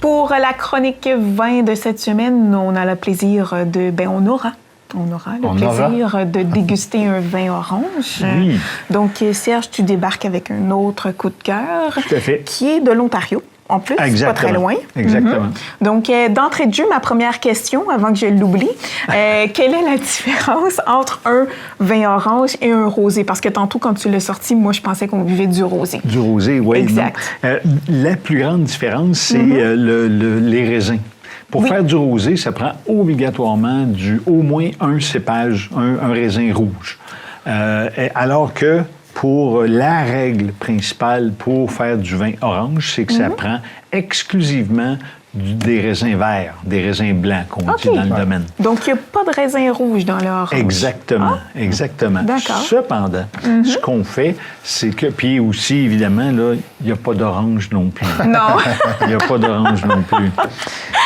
Pour la chronique vin de cette semaine, on a le plaisir on aura le plaisir de déguster un vin orange. Oui. Donc, Serge, tu débarques avec un autre coup de cœur. Tout à fait. Qui est de l'Ontario. En plus, pas très loin. Exactement. Donc, d'entrée de jeu, ma première question, avant que je l'oublie, quelle est la différence entre un vin orange et un rosé? Parce que tantôt, quand tu l'as sorti, moi, je pensais qu'on buvait du rosé. Du rosé, oui. Exact. La plus grande différence, c'est les raisins. Pour faire du rosé, ça prend obligatoirement au moins un cépage, un raisin rouge. Alors que pour la règle principale pour faire du vin orange, c'est que ça prend exclusivement des raisins verts, des raisins blancs qu'on dit dans le domaine. Donc, il n'y a pas de raisin rouge dans l'orange. Exactement, exactement. D'accord. Cependant, ce qu'on fait, c'est que... Puis aussi, évidemment, là, il n'y a pas d'orange non plus. Non. Il n'y a pas d'orange non plus.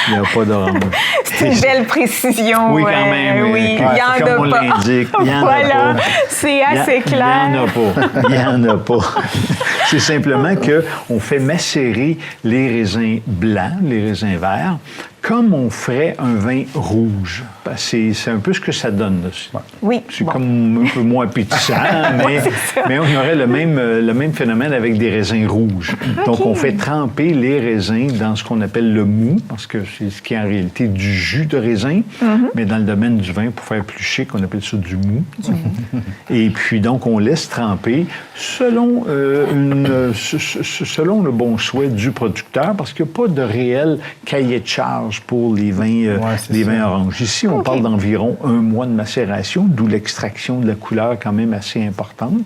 Il n'y a pas d'orange. C'est une belle précision. Oui, quand même. Oui, il y en comme a on pas. l'indique, il y en a Voilà, pas. c'est assez clair. Il n'y en a pas. Il n'y en a pas. C'est simplement qu'on fait macérer les raisins blancs, les raisins verts, comme on ferait un vin rouge. C'est un peu ce que ça donne. Là. Oui. C'est comme un peu moins appétissant, mais on aurait le même phénomène avec des raisins rouges. Okay. Donc, on fait tremper les raisins dans ce qu'on appelle le mou, parce que c'est ce qui est en réalité du jus de raisin, mais dans le domaine du vin, pour faire plus chic, on appelle ça du mou. Et puis, donc, on laisse tremper selon le bon souhait du producteur, parce qu'il n'y a pas de réel cahier de charge pour les vins, vins oranges. Ici, on parle d'environ 1 mois de macération, d'où l'extraction de la couleur quand même assez importante.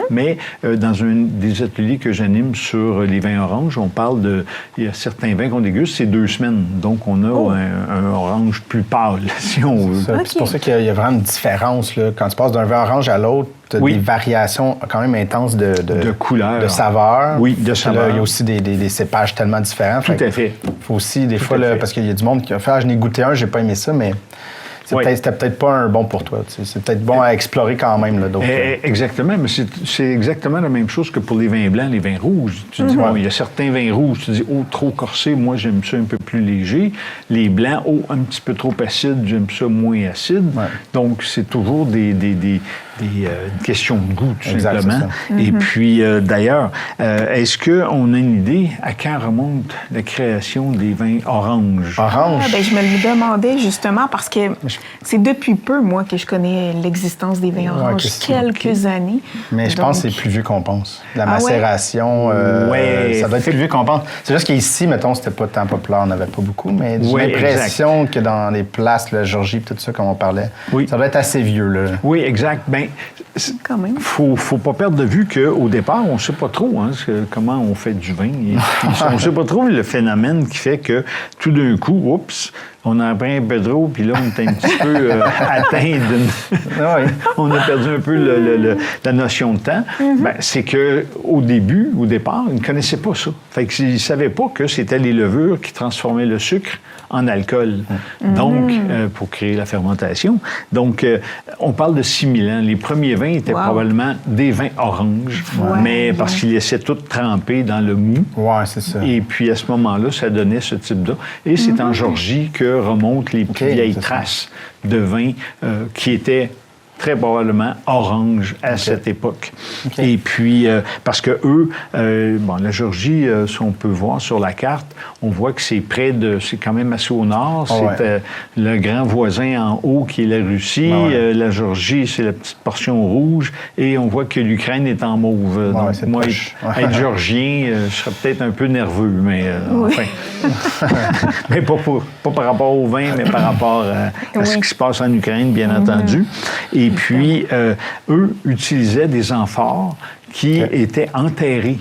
Mais dans des ateliers que j'anime sur les vins oranges, on parle il y a certains vins qu'on déguste, c'est 2 semaines. Donc, on a un orange plus pâle, si on veut. C'est pour ça qu'il y a vraiment une différence. Là. Quand tu passes d'un vin orange à l'autre, tu as des variations quand même intenses de couleur. De saveur. Oui, de saveur. Il y a aussi des cépages tellement différents. Tout à fait. Il faut aussi, des fois, parce qu'il y a du monde qui a fait « je n'ai goûté un, j'ai pas aimé ça », mais... C'était peut-être pas un bon pour toi. C'est peut-être bon à explorer quand même. Là, exactement, mais c'est exactement la même chose que pour les vins blancs, les vins rouges. Tu dis, il y a certains vins rouges, tu dis, trop corsé, moi j'aime ça un peu plus léger. Les blancs, un petit peu trop acide, j'aime ça moins acide. Ouais. Donc, c'est toujours une question de goût, tout simplement. Et puis, d'ailleurs, est-ce qu'on a une idée à quand remonte la création des vins oranges? Orange? Je me le demandais justement parce que c'est depuis peu, moi, que je connais l'existence des vins oranges. Quelques années. Mais je pense que c'est plus vieux qu'on pense. La macération, ça doit être plus vieux qu'on pense. C'est juste qu'ici, mettons, c'était pas tant populaire, on n'avait pas beaucoup, mais j'ai l'impression que dans les places, la Georgie, tout ça, comme on parlait, ça doit être assez vieux. Là. Oui, exact. Quand même. Faut pas perdre de vue qu'au départ, on ne sait pas trop comment on fait du vin. On ne sait pas trop le phénomène qui fait que tout d'un coup, oups, on a pris un peu trop, puis là, on est un petit peu atteint d'une... On a perdu un peu la notion de temps. C'est qu'au départ, ils ne connaissaient pas ça. Fait qu'ils ne savaient pas que c'était les levures qui transformaient le sucre en alcool, donc, pour créer la fermentation. Donc, on parle de 6000 ans. Les premiers vins étaient probablement des vins oranges, mais parce qu'ils laissaient tout tremper dans le mou. Oui, c'est ça. Et puis, à ce moment-là, ça donnait ce type-là. Et c'est en Georgie que remontent les vieilles traces de vins qui étaient très probablement orange à cette époque. Et puis, parce que eux, la Georgie, si on peut voir sur la carte, on voit que c'est quand même assez au nord. C'est le grand voisin en haut qui est la Russie. La Georgie, c'est la petite portion rouge. Et on voit que l'Ukraine est en mauve. Donc, moi, être géorgien, je serais peut-être un peu nerveux, mais enfin. Mais pas par rapport au vin, mais par rapport à ce qui se passe en Ukraine, bien entendu. Et puis, eux utilisaient des amphores qui étaient enterrés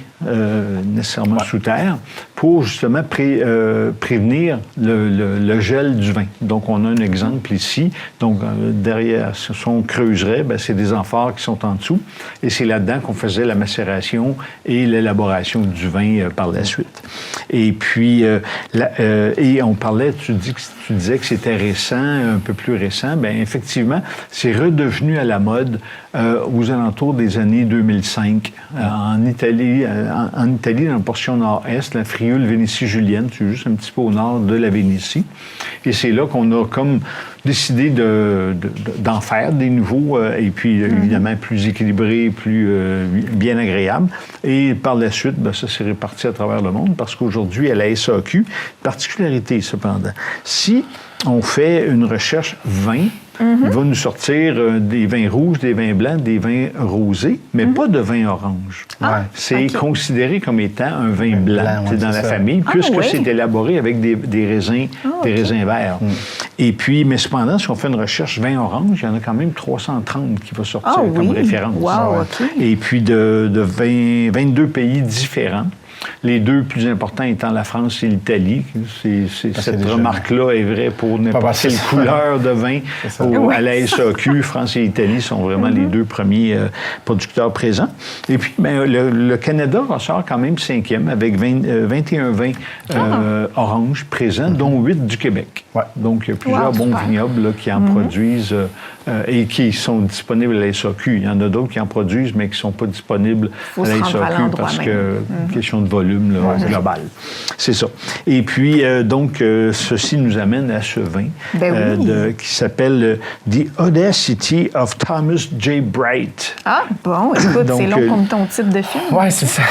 nécessairement sous terre pour justement prévenir le gel du vin. Donc, on a un exemple ici. Donc, derrière, si on creuserait, c'est des amphores qui sont en dessous. Et c'est là-dedans qu'on faisait la macération et l'élaboration du vin par la suite. Et puis, et on parlait, tu disais que c'était récent, un peu plus récent. Bien, effectivement, c'est redevenu à la mode aux alentours des années 2005. En Italie, en Italie, dans la portion nord-est, la Frioul Vénétie Julienne, c'est juste un petit peu au nord de la Vénétie. Et c'est là qu'on a comme décidé d'en faire des nouveaux, et puis évidemment plus équilibrés, plus bien agréables. Et par la suite, ça s'est réparti à travers le monde, parce qu'aujourd'hui, à la SAQ, particularité cependant, si on fait une recherche vin, il va nous sortir des vins rouges, des vins blancs, des vins rosés, mais pas de vin orange. C'est considéré comme étant un vin blanc. C'est dans la famille, puisque c'est élaboré avec des raisins verts. Et puis, mais cependant, si on fait une recherche vin orange, il y en a quand même 330 qui va sortir comme référence. Et puis de 22 pays différents. Les deux plus importants étant la France et l'Italie. Cette remarque-là est vraie pour n'importe quelle couleur de vin. À la SAQ, France et Italie sont vraiment les deux premiers producteurs présents. Et puis, le Canada ressort quand même 5e avec 21 vins oranges présents, dont 8 du Québec. Donc, il y a plusieurs bons vignobles là, qui en produisent et qui sont disponibles à la SAQ. Il y en a d'autres qui en produisent, mais qui ne sont pas disponibles à la SAQ parce que question de volume là, global. C'est ça. Et puis, donc, ceci nous amène à ce vin qui s'appelle The Audacity of Thomas J. Bright. Ah, bon, écoute, c'est long comme ton titre de film. Oui, c'est ça.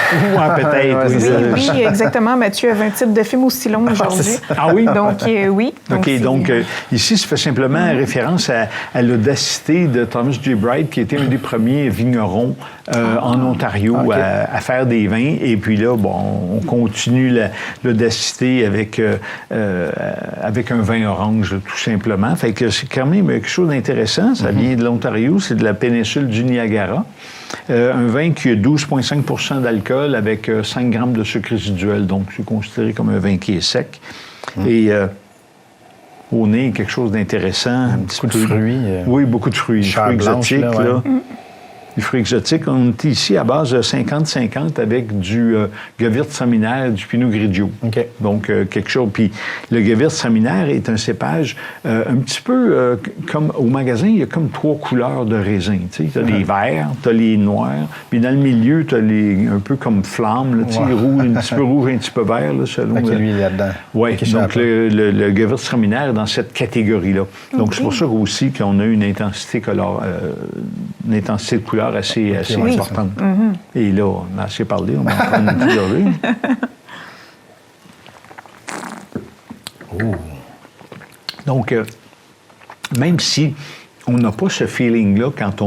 Peut-être. Oui, exactement. Mathieu avait un titre de film aussi long aujourd'hui. Ah oui? Donc, oui. OK, donc ici, ça fait simplement référence à l'audacité de Thomas J. Bright, qui était un des premiers vignerons en Ontario à faire des vins. Et puis là, on continue l'audacité avec un vin orange, tout simplement. Fait que c'est quand même quelque chose d'intéressant. Ça vient de l'Ontario, c'est de la péninsule du Niagara. Un vin qui a 12,5 % d'alcool avec 5 grammes de sucre résiduel. Donc, c'est considéré comme un vin qui est sec. Et au nez, quelque chose d'intéressant. Beaucoup de fruits. Oui, beaucoup de fruits. Des fruits exotiques, là. Les fruits exotiques, on est ici à base de 50-50 avec du Gewürztraminer, du Pinot Grigio. Donc, quelque chose. Puis, le Gewürztraminer est un cépage un petit peu comme au magasin, il y a comme 3 couleurs de raisin. Tu sais, as les verts, tu as les noirs, puis dans le milieu, tu as les un peu comme flamme, là, tu sais, rouge, un petit peu rouge, un petit peu vert, là, selon. Lui, là-dedans. Oui, donc le Gewürztraminer est dans cette catégorie-là. Donc, c'est pour ça aussi qu'on a une intensité de couleur assez importante. Et là, on a assez parlé, on va en prendre une petite gorgée. Donc, même si on n'a pas ce feeling-là quand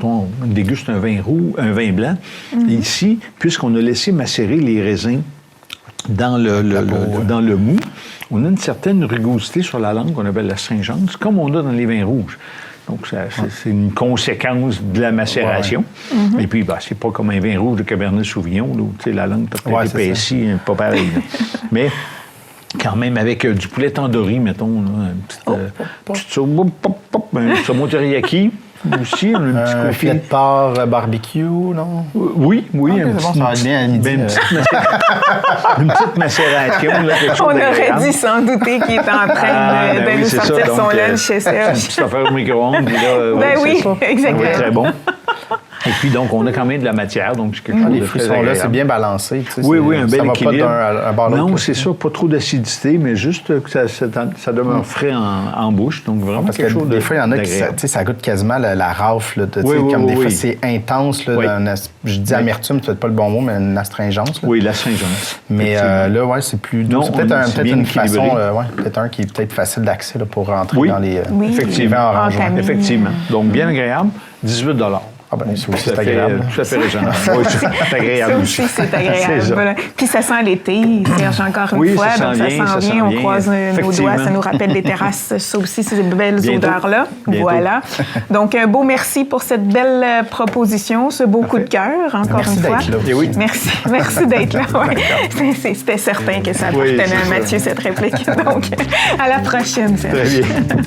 on déguste un vin blanc, ici, puisqu'on a laissé macérer les raisins dans le mou, on a une certaine rugosité sur la langue qu'on appelle l'astringence, comme on a dans les vins rouges. Donc, c'est une conséquence de la macération. Et puis, c'est pas comme un vin rouge de Cabernet Sauvignon, là, où la langue peut-être épaissie, pas pareil. Mais quand même, avec du poulet tandoori, mettons, là, un petit saumon teriyaki. Aussi, on a un petit un filet de porc barbecue, non? Oui, un petit, une petite macération. Là, quelque chose on aurait dû s'en douter qu'il est en train de nous sortir son lunch chez Serge. Une petite affaire au micro-ondes. Exactement. C'est très bon. Et puis, donc, on a quand même de la matière, donc c'est quelque chose de très agréable. Là, c'est bien balancé. Tu sais, oui, un bel équilibre. Pas un bord non, c'est ça, pas trop d'acidité, mais juste que ça demeure frais en bouche, donc vraiment parce quelque chose des fois, il y en a qui ça goûte quasiment la rafle. Des fois, c'est intense. Là, je dis amertume, c'est peut-être pas le bon mot, mais une astringence. Là. Oui, l'astringence. Mais là, c'est plus doux. C'est peut-être une façon, peut-être un qui est peut-être facile d'accès pour rentrer dans les effectivement, orange. Effectivement. Donc, bien agréable, 18 $. Ah ben, ça aussi, c'est agréable. Tout à fait raisonnable. Oui, c'est agréable aussi. C'est agréable. Voilà. Puis ça sent l'été, Serge, encore une fois. Ça sent bien, on croise nos doigts, ça nous rappelle des terrasses. Ça aussi, ces belles odeurs-là. Voilà. Donc, un beau merci pour cette belle proposition, ce beau coup de cœur, encore une fois. Merci d'être là. C'était certain que ça appartenait à Mathieu, cette réplique. Donc, à la prochaine, Serge. Très bien.